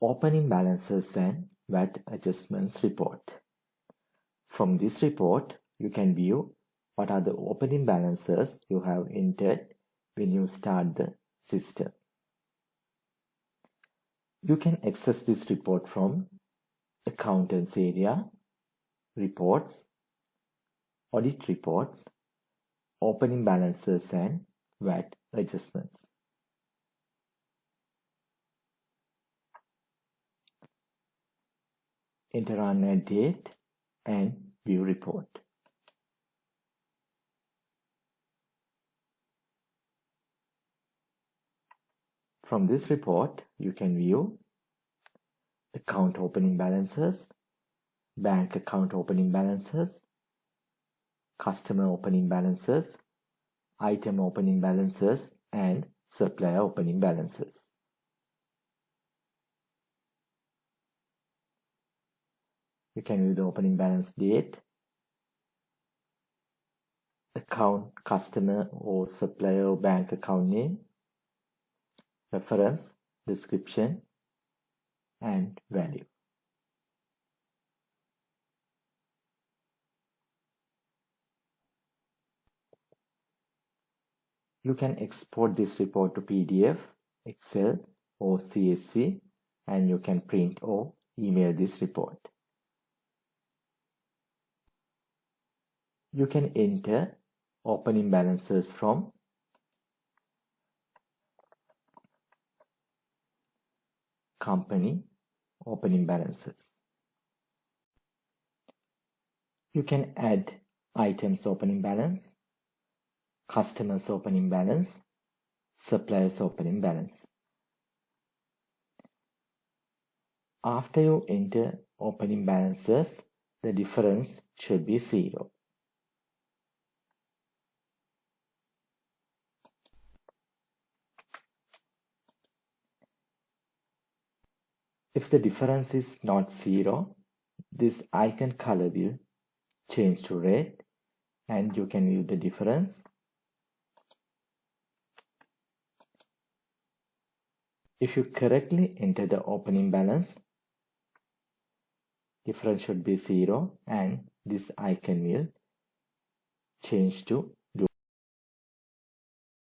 Opening balances and VAT adjustments report. From this report, you can view what are the opening balances you have entered when you start the system. You can access this report from Accountants area, Reports, Audit Reports, Opening Balances and VAT Adjustments. Enter on a date and view report. From this report, you can view account opening balances, bank account opening balances, customer opening balances, item opening balances, and supplier opening balances. You can view the opening balance date, account, customer or supplier or bank account name, reference, description, and value. You can export this report to PDF, Excel, or CSV, and you can print or email this report. You can enter opening balances from company opening balances. You can add items opening balance, customers opening balance, suppliers opening balance. After you enter opening balances, the difference should be 0. If the difference is not 0, this icon color will change to red and you can view the difference. If you correctly enter the opening balance, difference should be 0 and this icon will change to